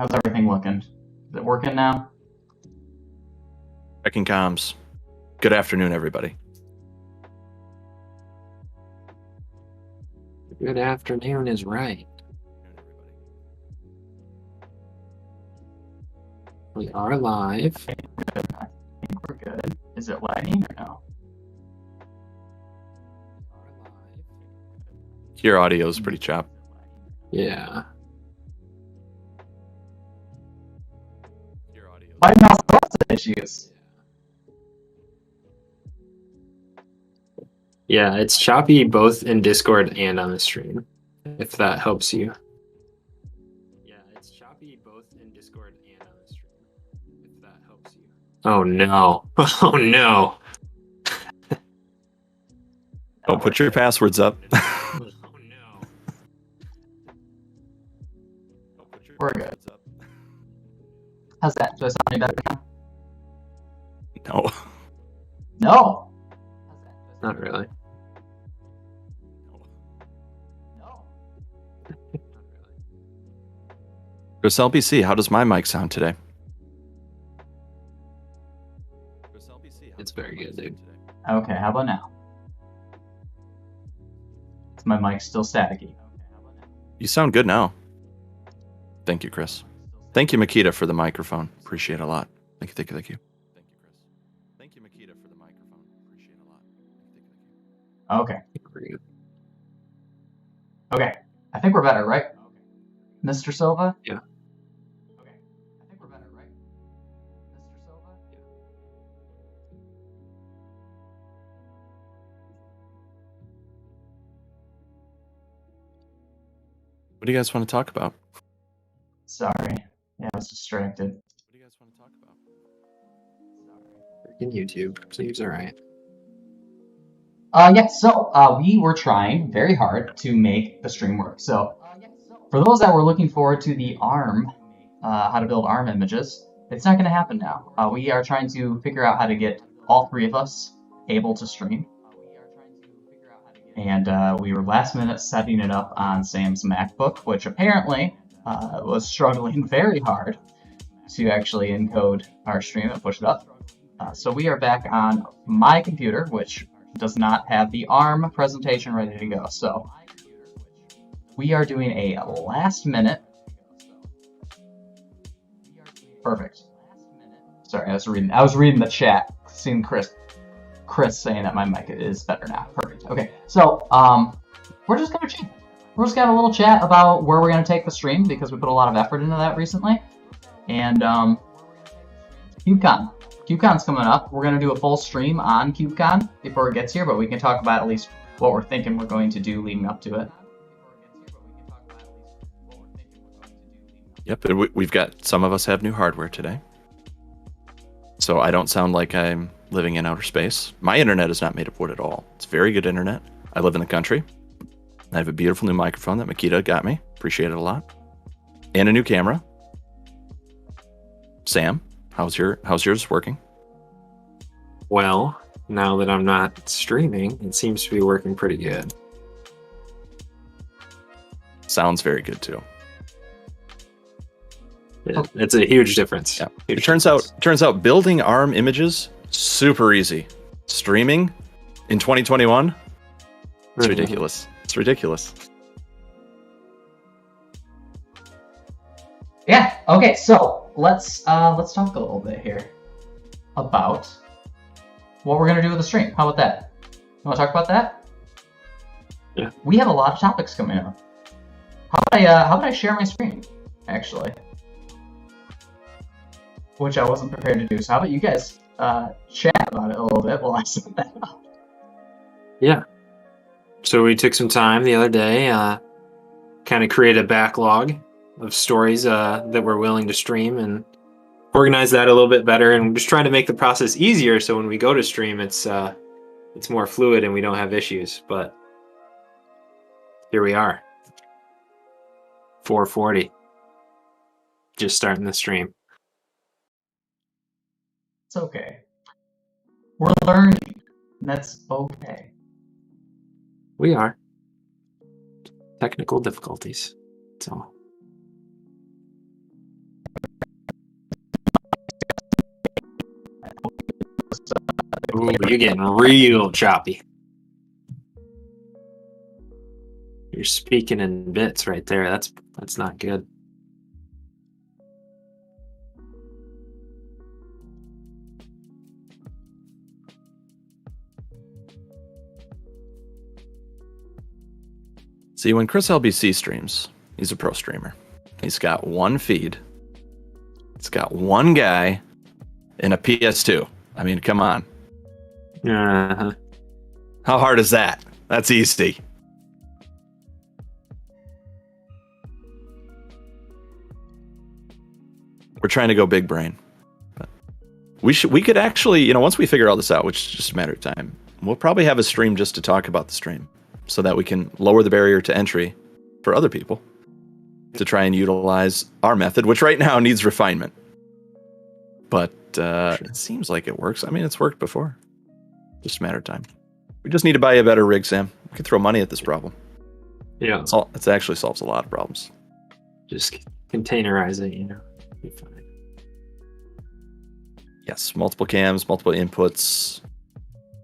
How's everything looking? Is it working now? Checking comms. Good afternoon, everybody. Good afternoon is right. We are live. Good. I think we're good. Is it lagging or no? Your audio is pretty choppy. Yeah. Why not lots of issues? Yeah, it's choppy both in Discord and on the stream, if that helps you. Yeah, it's choppy both in Discord and on the stream, if that helps you. Oh no. Oh no. Don't put your passwords up. Oh no. We're good. How's that? Do I sound any better now? No. No. Not really. No. Chris LBC, how does my mic sound today? It's very good, dude. Okay, how about now? Is my mic still staticky? You sound good now. Thank you, Chris. Thank you, Makita, for the microphone. Appreciate it a lot. Thank you, thank you, thank you. Thank you, Chris. Thank you, Makita, for the microphone. Appreciate it a lot. Thank you, thank you. Okay. Okay. I think we're better, right? Mr. Silva? Yeah. Okay. I think we're better, right? Mr. Silva? Yeah. What do you guys want to talk about? Sorry. Yeah, I was distracted. What do you guys want to talk about? In YouTube, seems alright. We were trying very hard to make the stream work. So, for those that were looking forward to the ARM, how to build ARM images, it's not going to happen now. We are trying to figure out how to get all three of us able to stream. And we were last minute setting it up on Sam's MacBook, which apparently was struggling very hard to actually encode our stream and push it up. So we are back on my computer, which does not have the ARM presentation ready to go. So we are doing a last minute. Perfect. Sorry, I was reading the chat, seeing Chris saying that my mic is better now. Perfect. Okay, so we're just gonna chat. We're just gonna have a little chat about where we're gonna take the stream because we put a lot of effort into that recently. And KubeCon. KubeCon's coming up. We're gonna do a full stream on KubeCon before it gets here, but we can talk about at least what we're thinking we're going to do leading up to it. Yep, and we've got, some of us have new hardware today. So I don't sound like I'm living in outer space. My internet is not made of wood at all. It's very good internet. I live in the country. I have a beautiful new microphone that Makita got me. Appreciate it a lot. And a new camera. Sam, how's yours working? Well, now that I'm not streaming, it seems to be working pretty good. Sounds very good too. It's a huge difference. Yeah. It turns out building ARM images super easy. Streaming in 2021, it's ridiculous. It's ridiculous. Yeah. Okay. So let's talk a little bit here about what we're gonna do with the stream. How about that? You want to talk about that? Yeah. We have a lot of topics coming up. How would I share my screen? Actually, which I wasn't prepared to do. So how about you guys chat about it a little bit while I set that up? Yeah. So we took some time the other day, kind of create a backlog of stories that we're willing to stream and organize that a little bit better. And we're just trying to make the process easier so when we go to stream, it's more fluid and we don't have issues. But here we are. 4:40. Just starting the stream. It's okay. We're learning. And that's okay. We are. Technical difficulties. That's all. Ooh, you're getting real choppy. You're speaking in bits right there. That's not good. See, when Chris LBC streams, he's a pro streamer. He's got one feed. He's got one guy in a PS2. I mean, come on. Uh-huh. How hard is that? That's easy. We're trying to go big brain. But we could actually, once we figure all this out, which is just a matter of time, we'll probably have a stream just to talk about the stream so that we can lower the barrier to entry for other people to try and utilize our method, which right now needs refinement. But it seems like it works. I mean, it's worked before. Just a matter of time. We just need to buy a better rig, Sam. We can throw money at this problem. Yeah. It actually solves a lot of problems. Just containerize it, Be fine. Yes, multiple cams, multiple inputs.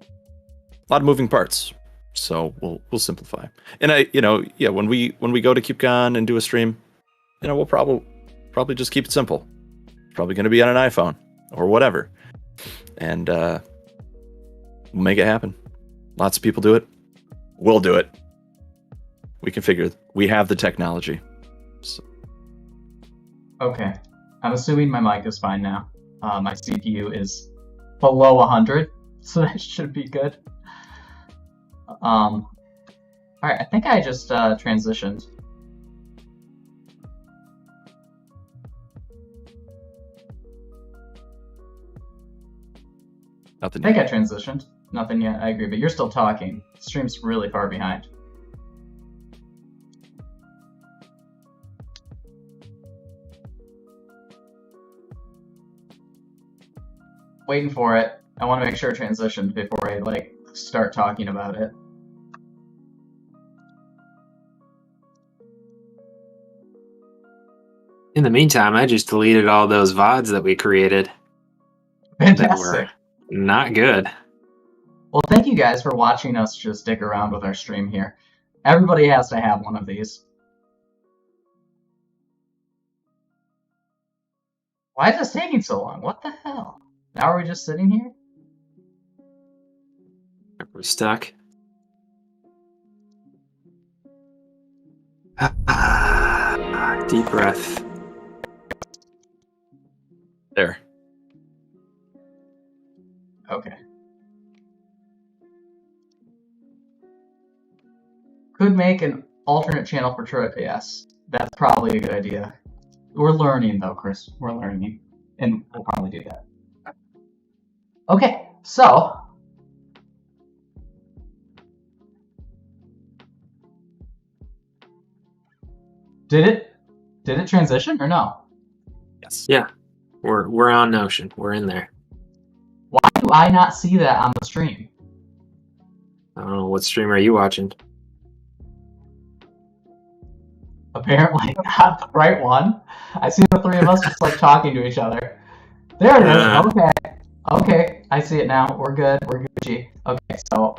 A lot of moving parts. So we'll simplify. And when we go to KeepCon and do a stream, we'll probably just keep it simple. It's probably going to be on an iPhone or whatever. And we'll make it happen. Lots of people do it. We'll do it. We have the technology. So. Okay. I'm assuming my mic is fine now. My CPU is below 100, so that should be good. Alright, I think I just transitioned. Nothing I think yet. I transitioned. Nothing yet, I agree, but you're still talking. The stream's really far behind. Waiting for it. I want to make sure it transitioned before I, start talking about it. In the meantime, I just deleted all those VODs that we created. Fantastic. That were not good. Well, thank you guys for watching us just stick around with our stream here. Everybody has to have one of these. Why is this taking so long? What the hell? Now are we just sitting here? We're stuck. Deep breath. There. Okay. Could make an alternate channel for Troy. Yes, that's probably a good idea. We're learning, though, Chris. We're learning. And we'll probably do that. Okay, so... Did it transition or no? Yes. Yeah. We're on Notion. We're in there. Why do I not see that on the stream? I don't know, what stream are you watching? Apparently not the right one. I see the three of us just talking to each other. There it is. Okay. Okay, I see it now. We're good. We're Gucci. Okay, so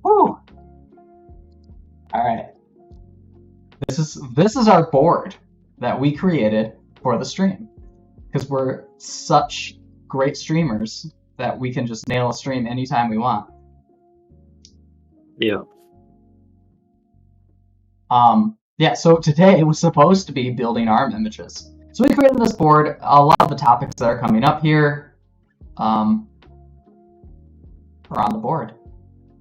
whew. Alright. This is our board that we created for the stream. Because we're such great streamers that we can just nail a stream anytime we want. Yeah. Yeah, so today was supposed to be building ARM images. So we created this board. A lot of the topics that are coming up here are on the board.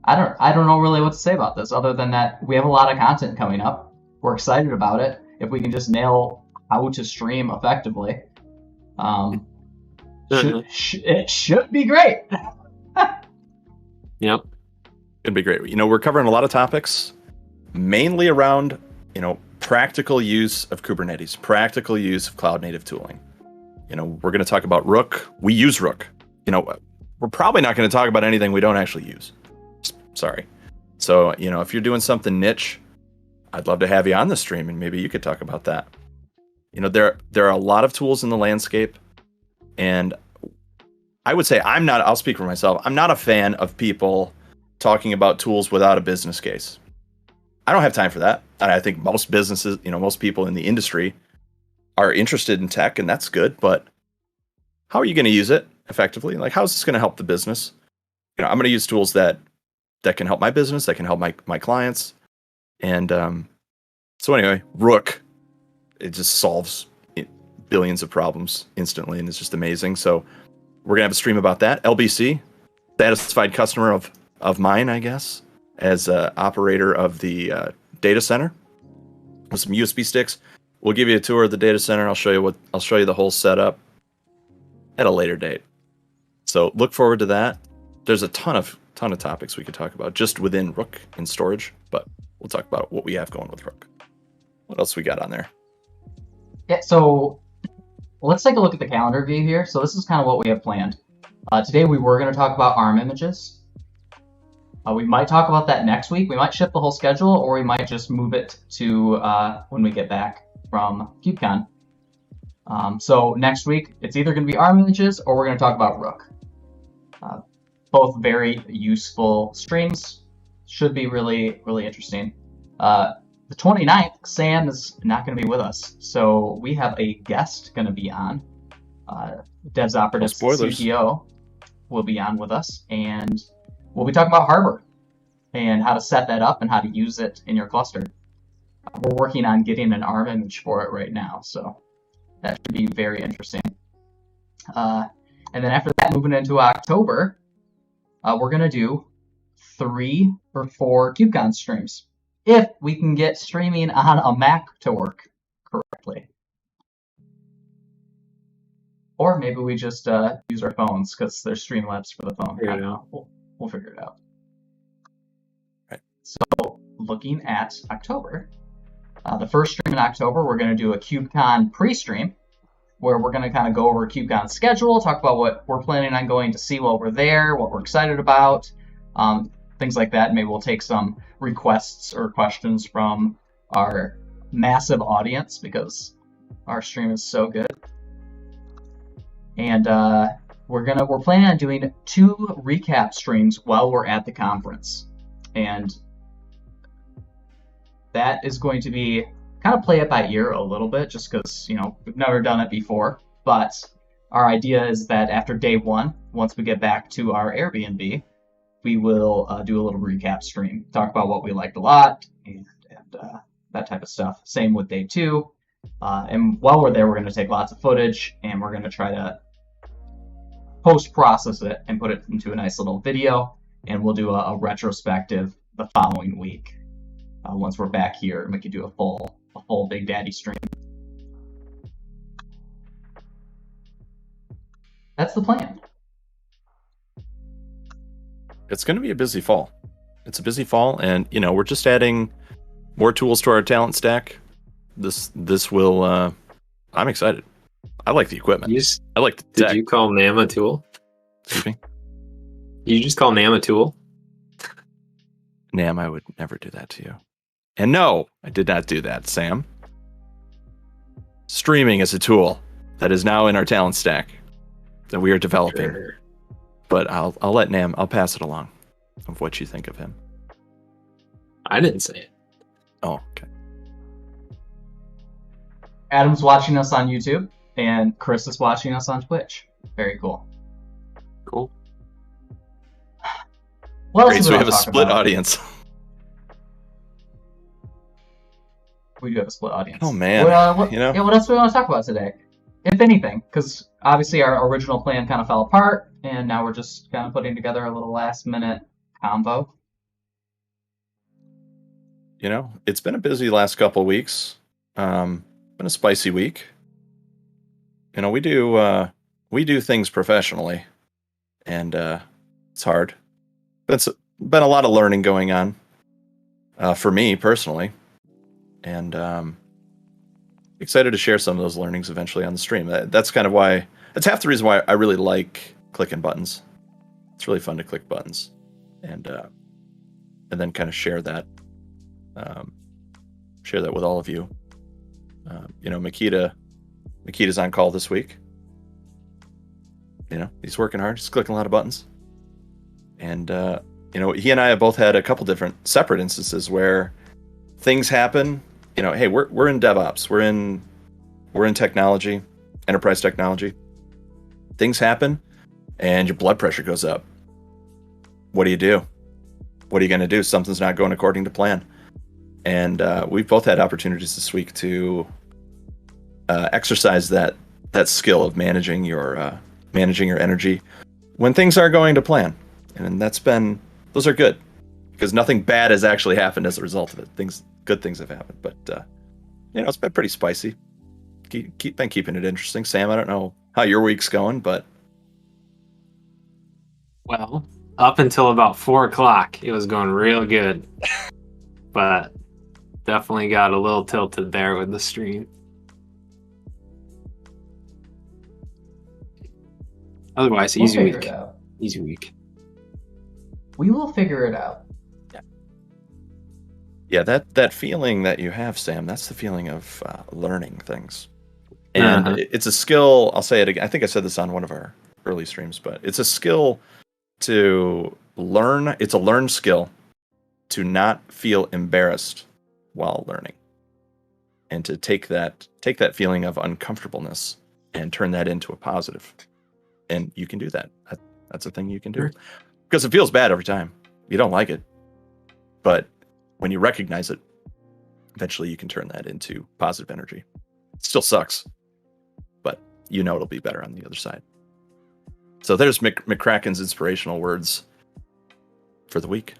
I don't know really what to say about this other than that we have a lot of content coming up. We're excited about it. If we can just nail how to stream effectively, it should be great. Yep. It'd be great. We're covering a lot of topics, mainly around, practical use of Kubernetes, practical use of cloud native tooling. We're going to talk about Rook. We use Rook. We're probably not going to talk about anything we don't actually use. Sorry. So, if you're doing something niche, I'd love to have you on the stream and maybe you could talk about that. There are a lot of tools in the landscape, and I would say I'll speak for myself. I'm not a fan of people talking about tools without a business case. I don't have time for that. And I think most businesses, most people in the industry are interested in tech, and that's good. But how are you going to use it effectively? Like, how is this going to help the business? I'm going to use tools that can help my business, that can help my clients. And so anyway, Rook, it just solves billions of problems instantly, and it's just amazing. So we're going to have a stream about that. LBC, satisfied customer of mine, I guess, as operator of the data center with some USB sticks. We'll give you a tour of the data center. I'll show you the whole setup at a later date. So look forward to that. There's a ton of topics we could talk about just within Rook and storage, but we'll talk about what we have going with Rook. What else we got on there? Yeah, so let's take a look at the calendar view here. So this is kind of what we have planned. Today we were going to talk about ARM images. We might talk about that next week. We might shift the whole schedule, or we might just move it to when we get back from KubeCon. So next week, it's either going to be ARM images or we're going to talk about Rook. Both very useful streams. Should be really, really interesting. The 29th, Sam is not going to be with us, so we have a guest going to be on. Devs Operatives CTO will be on with us, and we'll be talking about Harbor and how to set that up and how to use it in your cluster. We're working on getting an ARM image for it right now, so that should be very interesting. And then after that, moving into October, we're going to do 3 or 4 KubeCon streams, if we can get streaming on a Mac to work correctly. Or maybe we just use our phones, because there's Streamlabs for the phone. I don't know. We'll figure it out. Right. So, looking at October, the first stream in October, we're going to do a KubeCon pre-stream, where we're going to kind of go over KubeCon's schedule, talk about what we're planning on going to see while we're there, what we're excited about, things like that. Maybe we'll take some requests or questions from our massive audience, because our stream is so good. And we're planning on doing 2 recap streams while we're at the conference, and that is going to be kind of play it by ear a little bit, just because we've never done it before. But our idea is that after day 1, once we get back to our Airbnb, we will do a little recap stream, talk about what we liked a lot, and that type of stuff. Same with day 2. And while we're there, we're going to take lots of footage, and we're going to try to post-process it and put it into a nice little video, and we'll do a retrospective the following week. Once we're back here, and we can do a full Big Daddy stream. That's the plan. It's going to be a busy fall. It's a busy fall, and we're just adding more tools to our talent stack. This will. I'm excited. I like the equipment. I like the tech. Did you call NAM a tool? Excuse me? You just call NAM a tool? NAM, I would never do that to you. And no, I did not do that, Sam. Streaming is a tool that is now in our talent stack that we are developing. Sure. But I'll let NAM, I'll pass it along of what you think of him. I didn't say it. Oh, okay. Adam's watching us on YouTube, and Chris is watching us on Twitch. Very cool. Cool. What else Great, so we have a split audience. We do have a split audience. Oh man, Yeah, what else do we want to talk about today? If anything, because obviously our original plan kind of fell apart, and now we're just kind of putting together a little last-minute convo. It's been a busy last couple of weeks. Been a spicy week. We do things professionally, and it's hard. It's been a lot of learning going on for me personally, and excited to share some of those learnings eventually on the stream. That's kind of why. That's half the reason why I really like clicking buttons. It's really fun to click buttons, and then kind of share that with all of you. Makita's on call this week. he's working hard. He's clicking a lot of buttons. And, he and I have both had a couple different separate instances where things happen. Hey, we're in DevOps. We're in technology, enterprise technology. Things happen and your blood pressure goes up. What do you do? What are you going to do? Something's not going according to plan. And we've both had opportunities this week to exercise that skill of managing your energy when things are going to plan. And those are good because nothing bad has actually happened as a result of it. Good things have happened, but it's been pretty spicy. Been keeping it interesting. Sam, I don't know how your week's going, but Well, up until about 4 o'clock, it was going real good, but definitely got a little tilted there with the stream. Otherwise, We'll easy figure week. it out. Easy week. We will figure it out. yeah, that feeling that you have, Sam, that's the feeling of learning things. And it's a skill. I'll say it again. I think I said this on one of our early streams, but it's a skill to learn. It's a learned skill to not feel embarrassed while learning, and to take that feeling of uncomfortableness and turn that into a positive. And you can do that. That's a thing you can do, because it feels bad every time. You don't like it, but when you recognize it, eventually you can turn that into positive energy. It still sucks, but it'll be better on the other side. So there's McCracken's inspirational words for the week.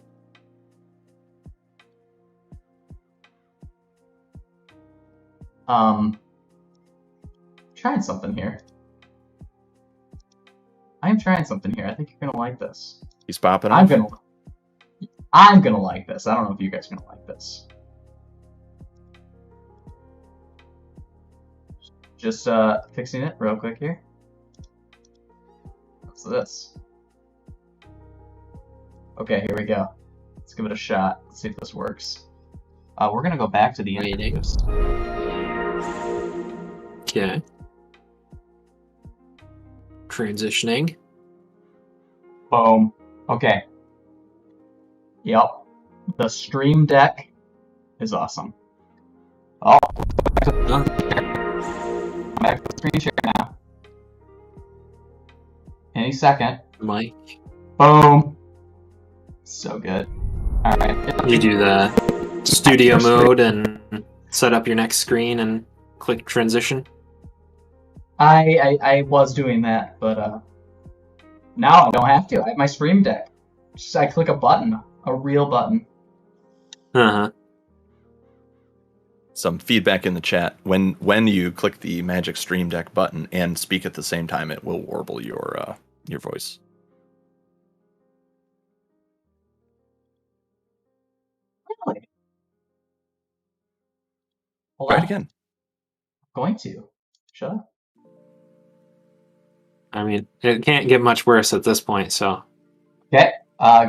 Trying something here. I am trying something here. I think you're gonna like this. He's popping I'm off. gonna like this. I don't know if you guys are gonna like this. Just fixing it real quick here. What's this? Okay, here we go. Let's give it a shot. Let's see if this works. We're gonna go back to the interviews. Okay. Transitioning. Boom. Okay. Yep. The Stream Deck is awesome. Oh, back to the screen share now. Any second. Mike. Boom. So good. Alright. You do the studio mode and set up your next screen and click transition. I was doing that, but now I don't have to. I have my Stream Deck. Just I click a button, a real button. Some feedback in the chat. When you click the magic Stream Deck button and speak at the same time, it will warble your voice. Really? Hold Try on. it again. I'm going to. Shut up. I mean, it can't get much worse at this point, so. Okay.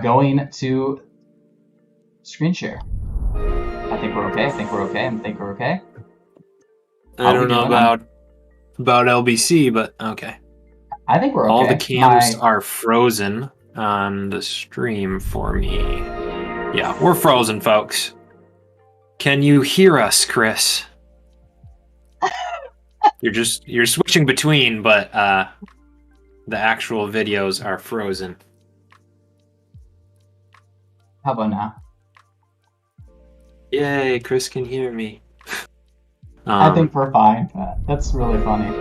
Going to screen share. I think we're okay. I think we're okay. I don't know about LBC, but okay. I think we're okay. All the cams are frozen on the stream for me. Yeah, we're frozen, folks. Can you hear us, Chris? You're switching between, but the actual videos are frozen. How about now? Yay, Chris can hear me. I think we're fine. That's really funny.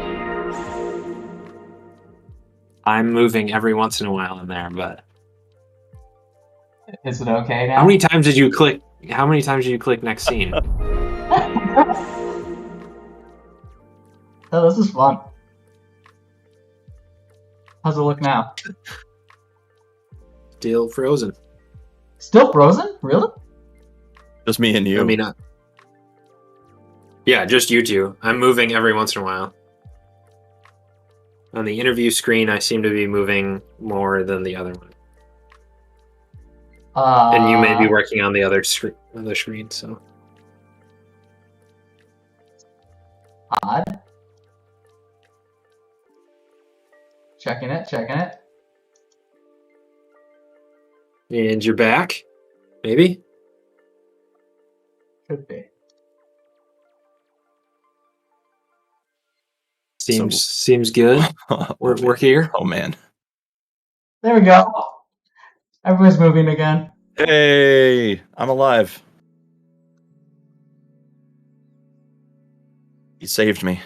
I'm moving every once in a while in there, but is it okay now? How many times did you click next scene? Oh, this is fun. How's it look now? Still frozen. Still frozen? Really? Just me and you. I mean, yeah, just you two. I'm moving every once in a while. On the interview screen, I seem to be moving more than the other one. And you may be working on the other screen, so. Odd. Checking it, checking it. And you're back? Maybe? Could be. Seems good. We're here. Oh man. There we go. Everybody's moving again. Hey, I'm alive. You saved me.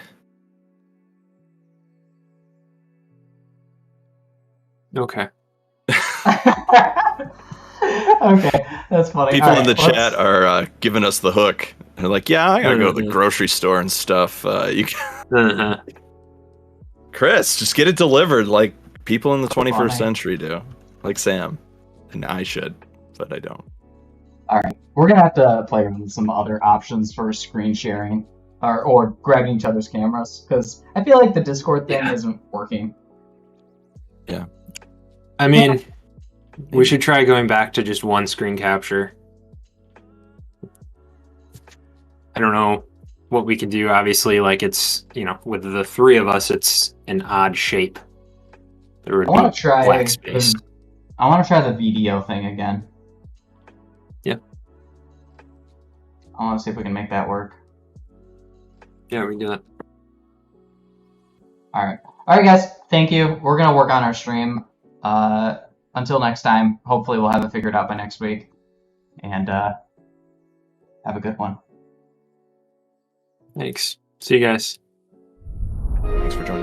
Okay. Okay, that's funny. People All in the right, chat are giving us the hook. They're like, "Yeah, I gotta go to the Mhm. grocery store and stuff." You, Uh-huh. Chris, just get it delivered like people in the 21st Funny. century do, like Sam, and I should, but I don't. All right, we're gonna have to play around with some other options for screen sharing, or grabbing each other's cameras, because I feel like the Discord thing Yeah. isn't working. I mean, we should try going back to just one screen capture. I don't know what we can do. Obviously, like it's, with the three of us, it's an odd shape. There would I want be to try black space. I want to try the video thing again. Yeah. I want to see if we can make that work. Yeah, we can do that. All right, guys. Thank you. We're gonna work on our stream. Until next time. Hopefully, we'll have it figured out by next week. And have a good one. Thanks. See you guys. Thanks for joining.